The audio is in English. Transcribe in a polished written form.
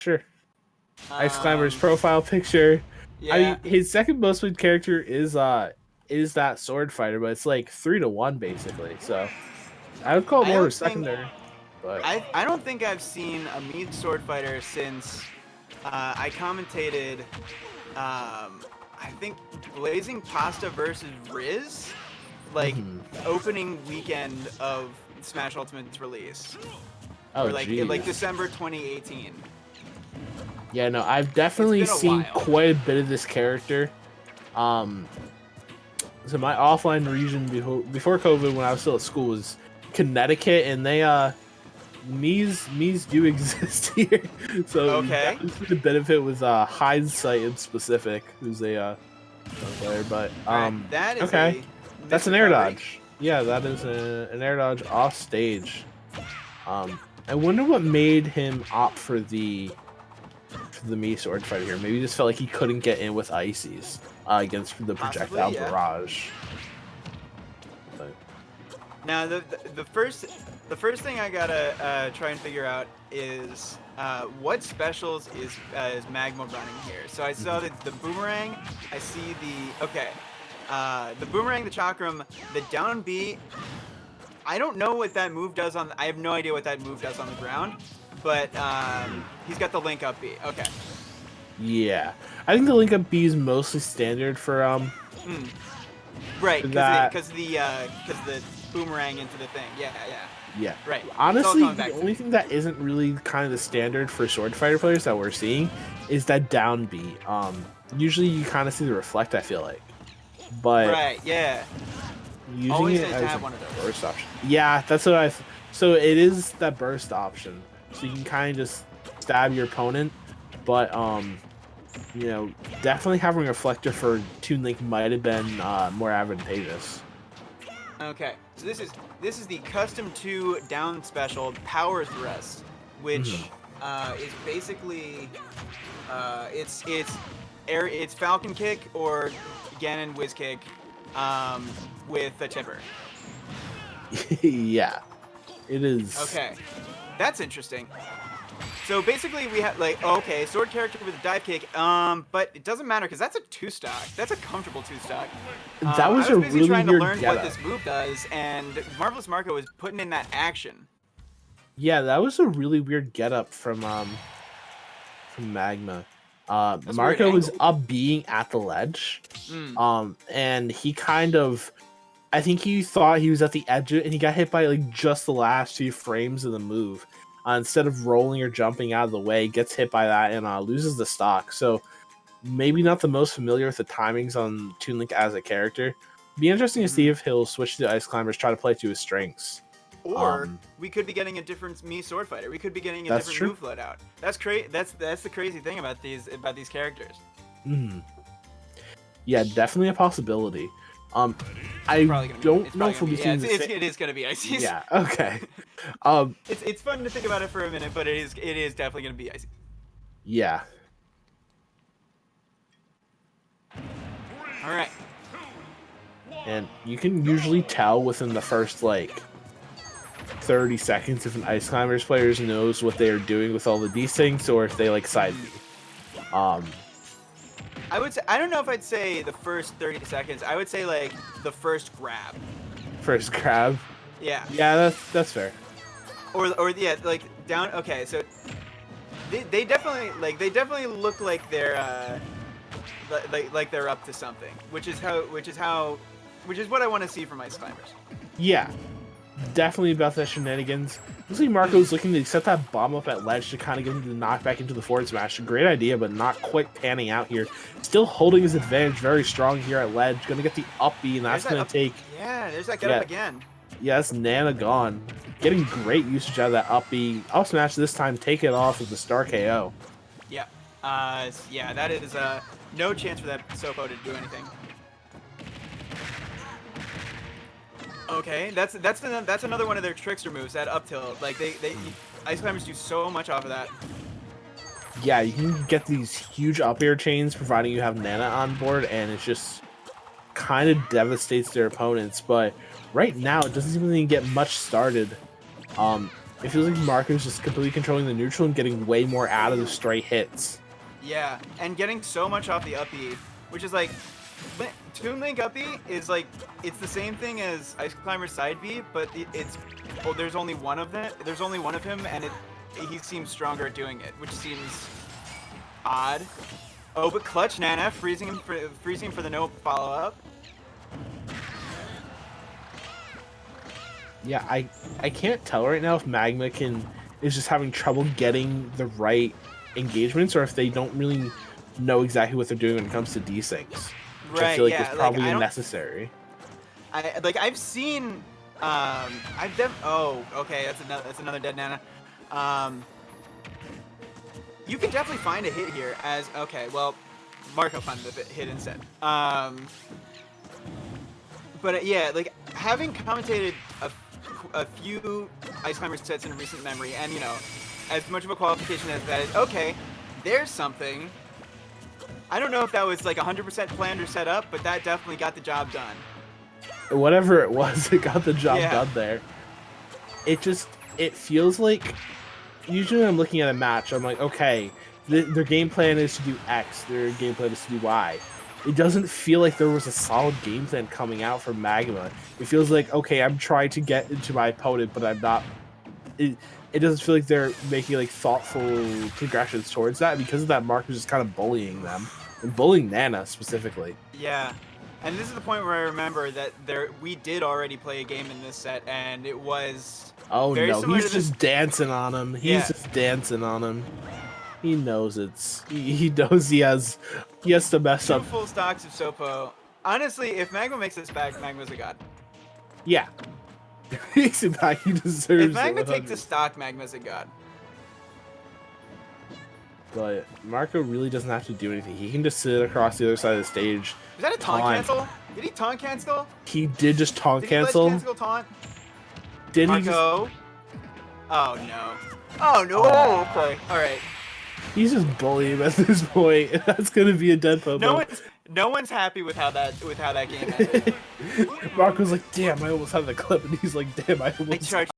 Sure. Ice Climber's profile picture. Yeah. I mean, his second most played character is that Swordfighter, but it's like 3-1 basically. So I would call it I more of a don't think secondary. But I don't think I've seen a Mead Swordfighter since I commentated. I think Blazing Pasta versus RYS, like opening weekend of Smash Ultimate's release, oh, or like geez. December 2018. Yeah, no, I've definitely It's been a seen while. quite a bit of this character. So my offline region before COVID, when I was still at school, was Connecticut, and they Mies do exist here. So Okay. definitely the benefit was Hindsight in specific, who's a player. But Right. That is okay, a that's missed an air recovery. dodge. Yeah, that is an air dodge off stage. I wonder what made him opt for the Mii sword fighter here. Maybe he just felt like he couldn't get in with Ices against the projectile Possibly, yeah. barrage. But, Now the first thing I gotta try and figure out is what specials is Magma running here. So I saw the boomerang. I see the boomerang, the chakram, the down B. I don't know what that move does on. I have no idea what that move does on the ground, but he's got the link up B. Okay. yeah, I think the link up B is mostly standard for Right, that. because the boomerang into the thing. Yeah. Yeah. Right. Honestly, the only thing that isn't really kind of the standard for sword fighter players that we're seeing is that down B. Usually you kind of see the reflect, I feel like. But right, yeah. using Always it nice to as have a one of those. burst option. Yeah, that's what I. So it is that burst option. So you can kind of just stab your opponent, but you know, definitely having a reflector for Toon Link might have been more advantageous. Okay, so this is the custom 2 down special power thrust, which is basically it's Falcon kick or Ganon whiz kick with a tipper. Yeah, it is. Okay, that's interesting. So basically we have like sword character with a dive kick, but it doesn't matter because that's a 2-stock. That's a comfortable 2-stock. That was I a was busy really trying to weird learn getup. what this move does, and Marvelous Marco was putting in that action. Yeah, that was a really weird getup from Magma. Marco was up being at the ledge, and he kind of, I think he thought he was at the edge, and he got hit by like just the last 2 frames of the move. Instead of rolling or jumping out of the way, gets hit by that and loses the stock. So maybe not the most familiar with the timings on Toon Link as a character. Be interesting to see if he'll switch to Ice Climbers, try to play to his strengths. Or we could be getting a different Mii sword fighter. We could be getting a different move loadout. That's crazy. That's the crazy thing about these characters. Yeah, definitely a possibility. I don't know if we'll be seeing the same. It is gonna be Ices. Yeah. Okay. It's fun to think about it for a minute, but it is definitely gonna be Ices. Yeah. All right. And you can usually tell within the first like 30 seconds if an Ice Climbers player knows what they are doing with all of these things, or if they like side B. I would say, I don't know if I'd say the first 30 seconds. I would say like the first grab. First grab. Yeah. Yeah, that's fair. Or yeah, like down. Okay, so they definitely look like they're like they're up to something, which is what I want to see from Ice Climbers. Yeah. Definitely about that shenanigans. Looks like Marco's looking to set that bomb up at ledge to kind of get him to knock back into the forward smash. Great idea, but not quite panning out here. Still holding his advantage very strong here at ledge. Gonna get the up B, and that's gonna take... Yeah, there's that get up again. Yeah, that's Nana gone. Getting great usage out of that up B. Up smash this time, take it off with the star KO. Yeah. Yeah, that is no chance for that Sopo to do anything. Okay, that's another one of their trickster moves, that up tilt. Like they Ice Climbers do so much off of that. Yeah, you can get these huge up air chains providing you have Nana on board, and it just kind of devastates their opponents. But right now, it doesn't even get much started. It feels like Marco's just completely controlling the neutral and getting way more out of the straight hits. Yeah, and getting so much off the up B, which is like, Toon Link up B is like, it's the same thing as Ice Climber side B, but there's only one of them. There's only one of him, and he seems stronger at doing it, which seems odd. Oh, but clutch Nana, freezing him for the no follow up. Yeah, I can't tell right now if Magma is just having trouble getting the right engagements, or if they don't really know exactly what they're doing when it comes to desyncs. Which I feel like is probably unnecessary. I've seen oh, okay, that's another dead Nana. You can definitely find a hit here as okay, well, Marco found the hit instead. But yeah, like having commentated a few Ice Climber sets in recent memory, and you know, as much of a qualification as that is, okay, there's something. I don't know if that was like 100% planned or set up, but that definitely got the job done. Whatever it was, it got the job done there. It feels like, usually when I'm looking at a match, I'm like, okay, their game plan is to do X, their game plan is to do Y. It doesn't feel like there was a solid game plan coming out from Magma. It feels like, okay, I'm trying to get into my opponent, but I'm not. It doesn't feel like they're making like thoughtful progressions towards that. And because of that, Mark was just kind of bullying them, and bullying Nana specifically. Yeah, and this is the point where I remember that we did already play a game in this set, and it was. Oh no, he's just dancing on him. He's just dancing on him. He knows he knows he has to mess up. 2 full stocks of Sopo. Honestly, if Magma makes this back, Magma's a god. Yeah. If he makes it back, he deserves it. If Magma takes the stock, Magma's a god. But Marco really doesn't have to do anything. He can just sit across the other side of the stage. Was that a taunt cancel? Did he taunt cancel? He did just taunt cancel. Did he cancel taunt? Did Marco? He just... Oh no. Oh no. Oh, okay. Alright. He's just bullying him at this point. That's gonna be a dead Popo. No one's happy with how that game ended. Marco's like, damn, I almost had the clip, and he's like, damn, I almost.